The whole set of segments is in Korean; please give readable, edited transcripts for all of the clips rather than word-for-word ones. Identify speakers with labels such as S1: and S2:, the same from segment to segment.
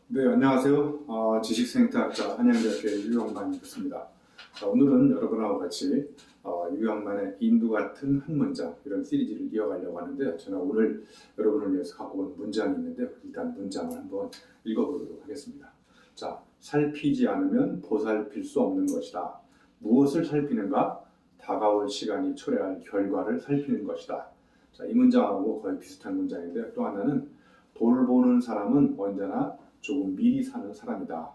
S1: 네, 안녕하세요. 지식생태학자 한양대학교의 유영만이 있습니다. 오늘은 여러분하고 같이 유영만의 인두 같은 한 문장 이런 시리즈를 이어가려고 하는데 저는 오늘 여러분을 위해서 갖고 온 문장이 있는데 일단 문장을 한번 읽어보도록 하겠습니다. 자, 살피지 않으면 보살필 수 없는 것이다. 무엇을 살피는가? 다가올 시간이 초래할 결과를 살피는 것이다. 자, 이 문장하고 거의 비슷한 문장인데 또 하나는 돌보는 사람은 언제나 조금 미리 사는 사람이다.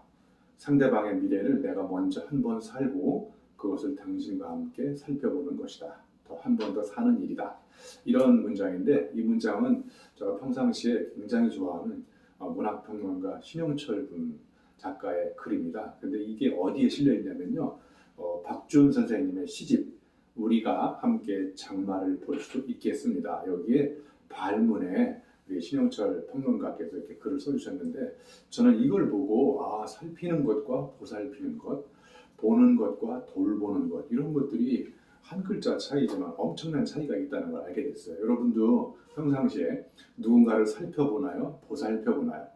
S1: 상대방의 미래를 내가 먼저 한 번 살고 그것을 당신과 함께 살펴보는 것이다. 더 한 번 더 사는 일이다. 이런 문장인데 이 문장은 제가 평상시에 굉장히 좋아하는 문학평론가 신영철 군 작가의 글입니다. 근데 이게 어디에 실려 있냐면요. 박준 선생님의 시집 우리가 함께 장마를 볼 수 있겠습니다. 여기에 발문에 우리 신영철 평론가께서 이렇게 글을 써주셨는데 저는 이걸 보고 살피는 것과 보살피는 것, 보는 것과 돌보는 것 이런 것들이 한 글자 차이지만 엄청난 차이가 있다는 걸 알게 됐어요. 여러분도 평상시에 누군가를 살펴보나요? 보살펴보나요?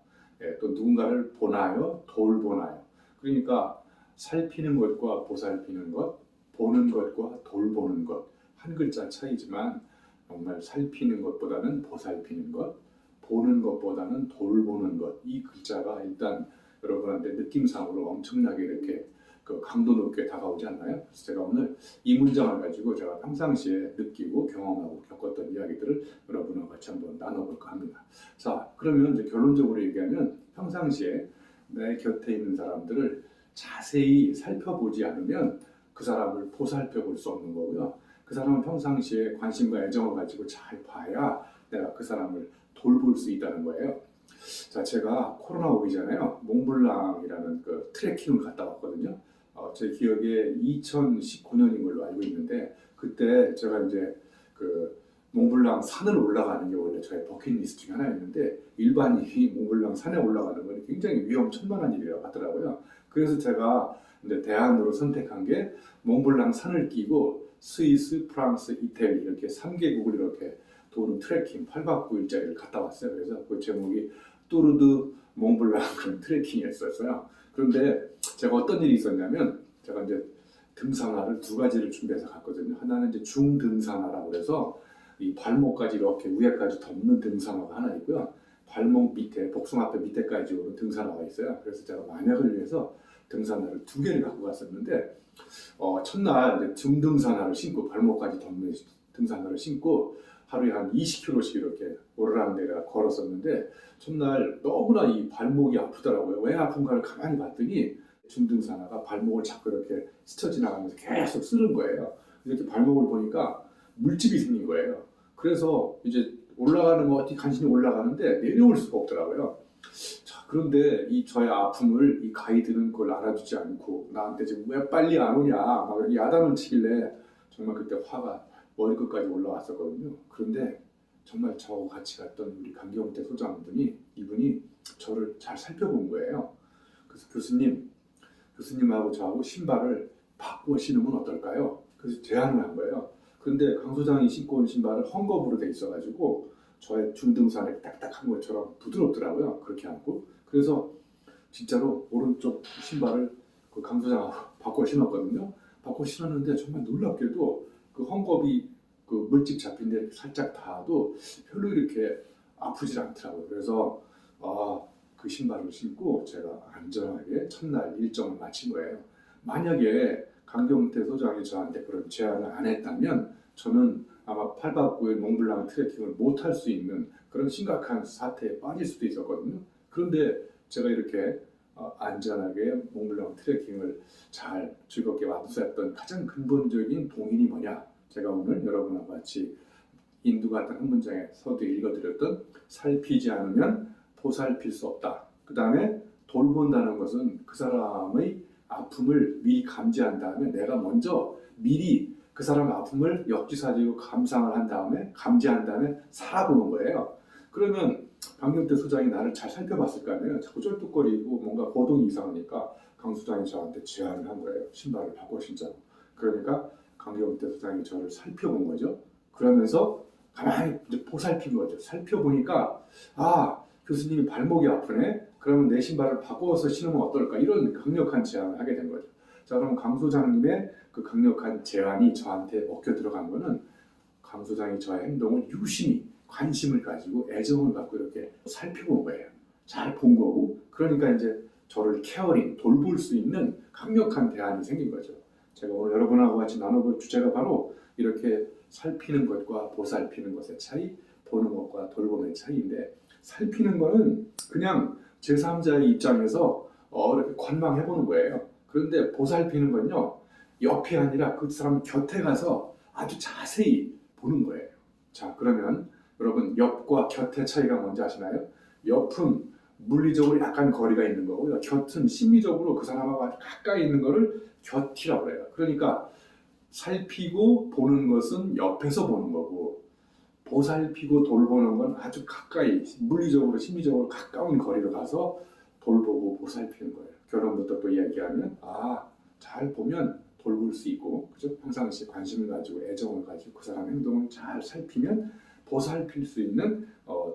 S1: 또 누군가를 보나요? 돌보나요? 그러니까 살피는 것과 보살피는 것, 보는 것과 돌보는 것 한 글자 차이지만 정말 살피는 것보다는 보살피는 것, 보는 것보다는 돌보는 것, 이 글자가 일단 여러분한테 느낌상으로 엄청나게 이렇게 그 강도 높게 다가오지 않나요? 그래서 제가 오늘 이 문장을 가지고 제가 평상시에 느끼고 경험하고 겪었던 이야기들을 여러분과 같이 한번 나눠볼까 합니다. 자, 그러면 이제 결론적으로 얘기하면 평상시에 내 곁에 있는 사람들을 자세히 살펴보지 않으면 그 사람을 보살펴 볼 수 없는 거고요. 그 사람은 평상시에 관심과 애정을 가지고 잘 봐야 내가 그 사람을 돌볼 수 있다는 거예요. 자, 제가 코로나 오기 전에요. 몽블랑이라는 그 트레킹을 갔다 왔거든요. 제 기억에 2019년인 걸로 알고 있는데 그때 제가 이제 그 몽블랑 산을 올라가는 게 원래 저의 버킷리스트 중에 하나였는데 일반인이 몽블랑 산에 올라가는 건 굉장히 위험천만한 일이라고 하더라고요. 그래서 제가 이제 대안으로 선택한 게 몽블랑 산을 끼고 스위스, 프랑스, 이태리 이렇게 3개국을 이렇게 도는 트레킹 8박 9일짜리를 갔다 왔어요. 그래서 그 제목이 뚜르드 몽블랑 그런 트레킹이었어요. 그런데 제가 어떤 일이 있었냐면 제가 이제 등산화를 두 가지를 준비해서 갔거든요. 하나는 이제 중등산화라고 그래서 이 발목까지 이렇게 위에까지 덮는 등산화가 하나 있고요. 발목 밑에 복숭아뼈 밑에까지 오는 등산화가 있어요. 그래서 제가 만약을 위해서 등산화를 두 개를 갖고 갔었는데 첫날 이제 중등산화를 신고 발목까지 덮는 등산화를 신고 하루에 한 20km씩 이렇게 오르락내리락 걸었었는데 첫날 너무나 이 발목이 아프더라고요. 왜 아픈가를 가만히 봤더니 중등산화가 발목을 자꾸 이렇게 스쳐 지나가면서 계속 쓰는 거예요. 이렇게 발목을 보니까 물집이 생긴 거예요. 그래서 이제 올라가는 거 어떻게 간신히 올라가는데 내려올 수가 없더라고요. 자, 그런데 이 저의 아픔을 이 가이드는 그걸 알아주지 않고 나한테 지금 왜 빨리 안 오냐 막 야단을 치길래 정말 그때 화가 머리끝까지 올라왔었거든요. 그런데 정말 저하고 같이 갔던 우리 강경태 소장분이 이분이 저를 잘 살펴본 거예요. 그래서 교수님하고 저하고 신발을 바꾸어 신으면 어떨까요? 그래서 제안을 한 거예요. 그런데 강 소장이 신고 온 신발은 헝겊으로 돼 있어가지고 저의 중등산에 딱딱한 것처럼 부드럽더라고요. 그렇게 하고 그래서 진짜로 오른쪽 신발을 그 강 소장하고 바꿔 신었거든요. 바꿔 신었는데 정말 놀랍게도 그 헝겊이 그 물집 잡힌 데 살짝 닿아도 별로 이렇게 아프질 않더라고요. 그래서 그 신발을 신고 제가 안전하게 첫날 일정을 마친 거예요. 만약에 강경태 소장이 저한테 그런 제안을 안 했다면 저는 아마 8박 9일 몽블랑 트레킹을 못 할 수 있는 그런 심각한 사태에 빠질 수도 있었거든요. 그런데 제가 이렇게 안전하게 몽블랑 트레킹을 잘 즐겁게 완수했던 가장 근본적인 동인이 뭐냐? 제가 오늘 여러분과 같이 인두 같은 한 문장에 서두에 읽어드렸던 살피지 않으면 보살필 수 없다. 그 다음에 돌본다는 것은 그 사람의 아픔을 미리 감지한 다음에 내가 먼저 미리 그 사람의 아픔을 역지사지로 감상을 한 다음에 감지한 다음에 살아보는 거예요. 그러면 강경태 소장이 나를 잘 살펴봤을 거 아니에요. 자꾸 쩔뚝거리고 뭔가 거동이 이상하니까 강 소장이 저한테 제안을 한 거예요. 신발을 바꿔 신자고. 그러니까 강경태 소장이 저를 살펴본 거죠. 그러면서 가만히 이제 보살핀 거죠. 살펴보니까 교수님이 발목이 아프네. 그러면 내 신발을 바꿔서 신으면 어떨까? 이런 강력한 제안을 하게 된 거죠. 자, 그럼 강 소장님의 그 강력한 제안이 저한테 먹혀 들어간 거는 강 소장이 저의 행동을 유심히 관심을 가지고 애정을 갖고 이렇게 살펴본 거예요. 잘 본 거고, 그러니까 이제 저를 케어링, 돌볼 수 있는 강력한 대안이 생긴 거죠. 제가 오늘 여러분하고 같이 나눠볼 주제가 바로 이렇게 살피는 것과 보살피는 것의 차이, 보는 것과 돌봄의 차이인데, 살피는 거는 그냥 제3자의 입장에서 이렇게 관망해보는 거예요. 그런데 보살피는 건요, 옆이 아니라 그 사람 곁에 가서 아주 자세히 보는 거예요. 자, 그러면 여러분, 옆과 곁의 차이가 뭔지 아시나요? 옆은 물리적으로 약간 거리가 있는 거고요. 곁은 심리적으로 그 사람하고 아주 가까이 있는 거를 곁이라고 해요. 그러니까 살피고 보는 것은 옆에서 보는 거고, 보살피고 돌보는 건 아주 가까이, 물리적으로 심리적으로 가까운 거리로 가서 돌보고 보살피는 거예요. 결혼부터 또 이야기하면 잘 보면 돌볼 수 있고, 그죠? 평상시에 관심을 가지고 애정을 가지고 그 사람 행동을 잘 살피면 보살필 수 있는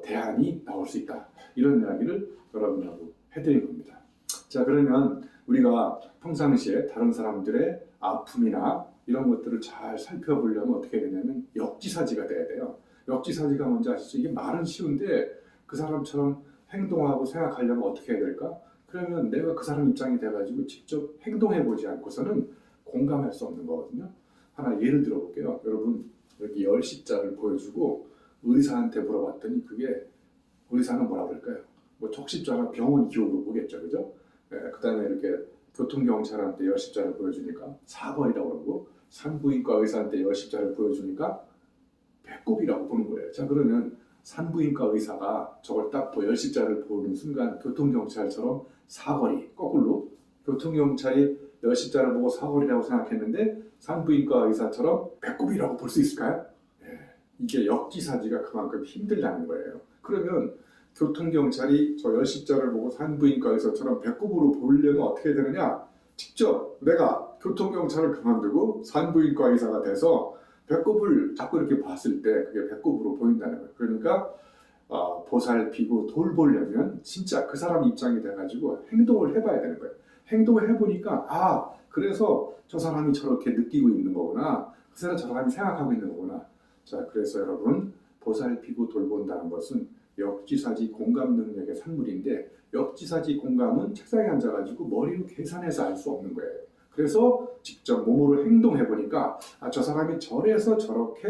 S1: 대안이 나올 수 있다. 이런 이야기를 여러분하고 해드린 겁니다. 자, 그러면 우리가 평상시에 다른 사람들의 아픔이나 이런 것들을 잘 살펴보려면 어떻게 되냐면 역지사지가 돼야 돼요. 역지사지가 뭔지 아시죠? 이게 말은 쉬운데 그 사람처럼 행동하고 생각하려면 어떻게 해야 될까? 그러면 내가 그 사람 입장이 돼가지고 직접 행동해보지 않고서는 공감할 수 없는 거거든요. 하나 예를 들어볼게요. 여러분, 여기 열십자를 보여주고 의사한테 물어봤더니 그게, 의사는 뭐라 그럴까요? 뭐 적십자나 병원 기호로 보겠죠, 그죠? 그 다음에 이렇게 교통경찰한테 열십자를 보여주니까 사벌이라고 그러고, 산부인과 의사한테 열십자를 보여주니까 배꼽이라고 보는 거예요. 자, 그러면 산부인과 의사가 저걸 딱 열십자를 보는 순간 교통경찰처럼 사거리, 거꾸로 교통경찰이 열십자를 보고 사거리라고 생각했는데 산부인과 의사처럼 배꼽이라고 볼 수 있을까요? 이게 역지사지가 그만큼 힘들다는 거예요. 그러면 교통경찰이 저 열십자를 보고 산부인과 의사처럼 배꼽으로 보려면 어떻게 되느냐? 직접 내가 교통경찰을 그만두고 산부인과 의사가 돼서 배꼽을 자꾸 이렇게 봤을 때 그게 배꼽으로 보인다는 거예요. 그러니까 보살피고 돌보려면 진짜 그 사람 입장이 돼가지고 행동을 해봐야 되는 거예요. 행동을 해보니까 그래서 저 사람이 저렇게 느끼고 있는 거구나. 그 사람이 생각하고 있는 거구나. 자, 그래서 여러분, 보살피고 돌본다는 것은 역지사지 공감 능력의 산물인데, 역지사지 공감은 책상에 앉아가지고 머리로 계산해서 알 수 없는 거예요. 그래서 직접 몸으로 행동해 보니까 저 사람이 저래서 저렇게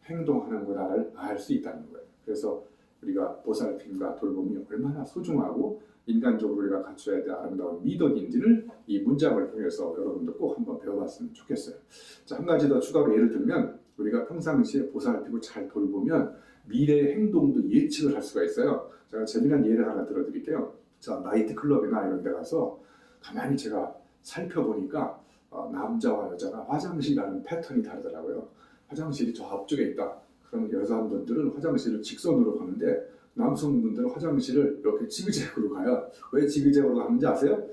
S1: 행동하는구나를 알 수 있다는 거예요. 그래서 우리가 보살핌과 돌봄이 얼마나 소중하고 인간적으로 우리가 갖춰야 될 아름다운 미덕인지를 이 문장을 통해서 여러분도 꼭 한번 배워봤으면 좋겠어요. 자, 한 가지 더 추가로 예를 들면, 우리가 평상시에 보살피고 잘 돌보면 미래의 행동도 예측을 할 수가 있어요. 제가 재미난 예를 하나 들어드릴게요. 자, 나이트클럽이나 이런 데 가서 가만히 제가 살펴보니까 남자와 여자가 화장실 가는 패턴이 다르더라고요. 화장실이 저 앞쪽에 있다. 그러면 여성분들은 화장실을 직선으로 가는데 남성분들은 화장실을 이렇게 지그재그로 가요. 왜 지그재그로 가는지 아세요?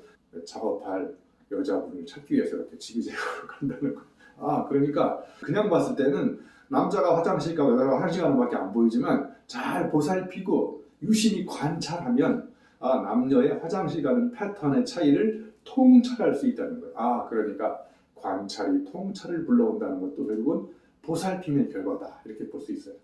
S1: 작업할 여자분을 찾기 위해서 이렇게 지그재그로 간다는 거예요. 그러니까 그냥 봤을 때는 남자가 화장실 가고 여자가 화장실 가는 밖에 안 보이지만 잘 보살피고 유심히 관찰하면 남녀의 화장실 가는 패턴의 차이를 통찰할 수 있다는 거예요. 그러니까 관찰이 통찰을 불러온다는 것도 결국은 보살핌의 결과다, 이렇게 볼 수 있어요.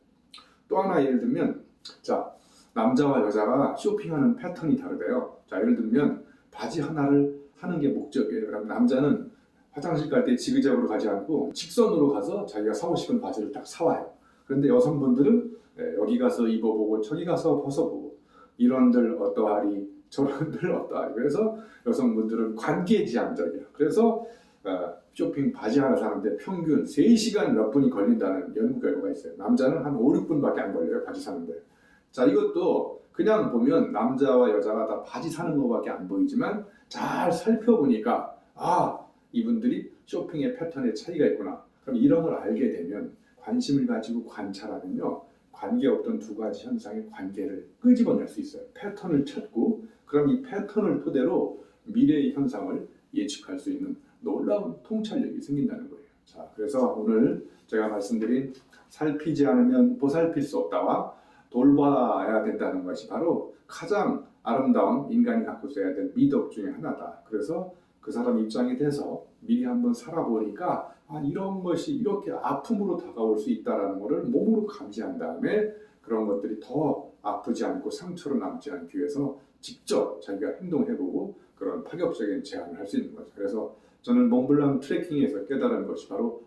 S1: 또 하나 예를 들면, 자, 남자와 여자가 쇼핑하는 패턴이 다르대요. 자, 예를 들면 바지 하나를 사는 게 목적이에요. 그럼 남자는 화장실 갈 때 지그재그로 가지 않고 직선으로 가서 자기가 사고 싶은 바지를 딱 사와요. 그런데 여성분들은 여기 가서 입어보고 저기 가서 벗어보고, 이런들 어떠하리 저런들 어떠하리. 그래서 여성분들은 관계지향적이에요. 그래서 쇼핑 바지 하나 사는데 평균 3시간 몇 분이 걸린다는 연구 결과가 있어요. 남자는 한 5, 6분밖에 안 걸려요, 바지 사는데. 자, 이것도 그냥 보면 남자와 여자가 다 바지 사는 것밖에 안 보이지만 잘 살펴보니까 이분들이 쇼핑의 패턴에 차이가 있구나. 그럼 이런 걸 알게 되면 관심을 가지고 관찰하면요, 관계없던 두 가지 현상의 관계를 끄집어낼 수 있어요. 패턴을 찾고, 그럼 이 패턴을 토대로 미래의 현상을 예측할 수 있는 놀라운 통찰력이 생긴다는 거예요. 자, 그래서 오늘 제가 말씀드린 살피지 않으면 보살필 수 없다와 돌봐야 된다는 것이 바로 가장 아름다운 인간이 갖고 있어야 될 미덕 중에 하나다. 그래서 그 사람 입장이 돼서 미리 한번 살아보니까 이런 것이 이렇게 아픔으로 다가올 수 있다는 것을 몸으로 감지한 다음에 그런 것들이 더 아프지 않고 상처로 남지 않기 위해서 직접 자기가 행동해보고 그런 파격적인 제안을 할 수 있는 거죠. 그래서 저는 몽블랑 트레킹에서 깨달은 것이 바로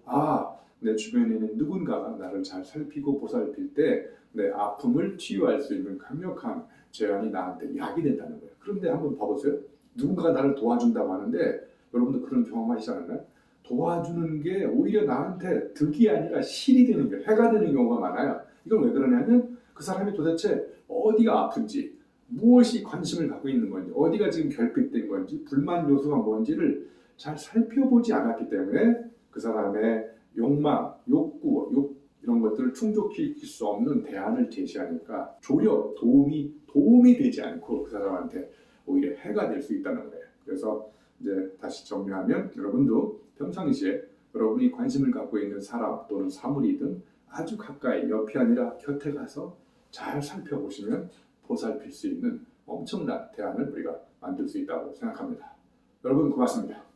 S1: 내 주변에 있는 누군가가 나를 잘 살피고 보살필 때 내 아픔을 치유할 수 있는 강력한 제안이 나한테 약이 된다는 거예요. 그런데 한번 봐보세요. 누군가가 나를 도와준다고 하는데 여러분도 그런 경험하시지 않나요? 도와주는 게 오히려 나한테 득이 아니라 실이 되는 게 해가 되는 경우가 많아요. 이건 왜 그러냐면 그 사람이 도대체 어디가 아픈지, 무엇이 관심을 갖고 있는 건지, 어디가 지금 결핍된 건지, 불만 요소가 뭔지를 잘 살펴보지 않았기 때문에 그 사람의 욕망, 욕구, 이런 것들을 충족시킬 수 없는 대안을 제시하니까 조력, 도움이 되지 않고 그 사람한테 오히려 해가 될 수 있다는 거예요. 그래서 이제 다시 정리하면 여러분도 평상시에 여러분이 관심을 갖고 있는 사람 또는 사물이든 아주 가까이 옆이 아니라 곁에 가서 잘 살펴보시면 보살필 수 있는 엄청난 대안을 우리가 만들 수 있다고 생각합니다. 여러분 고맙습니다.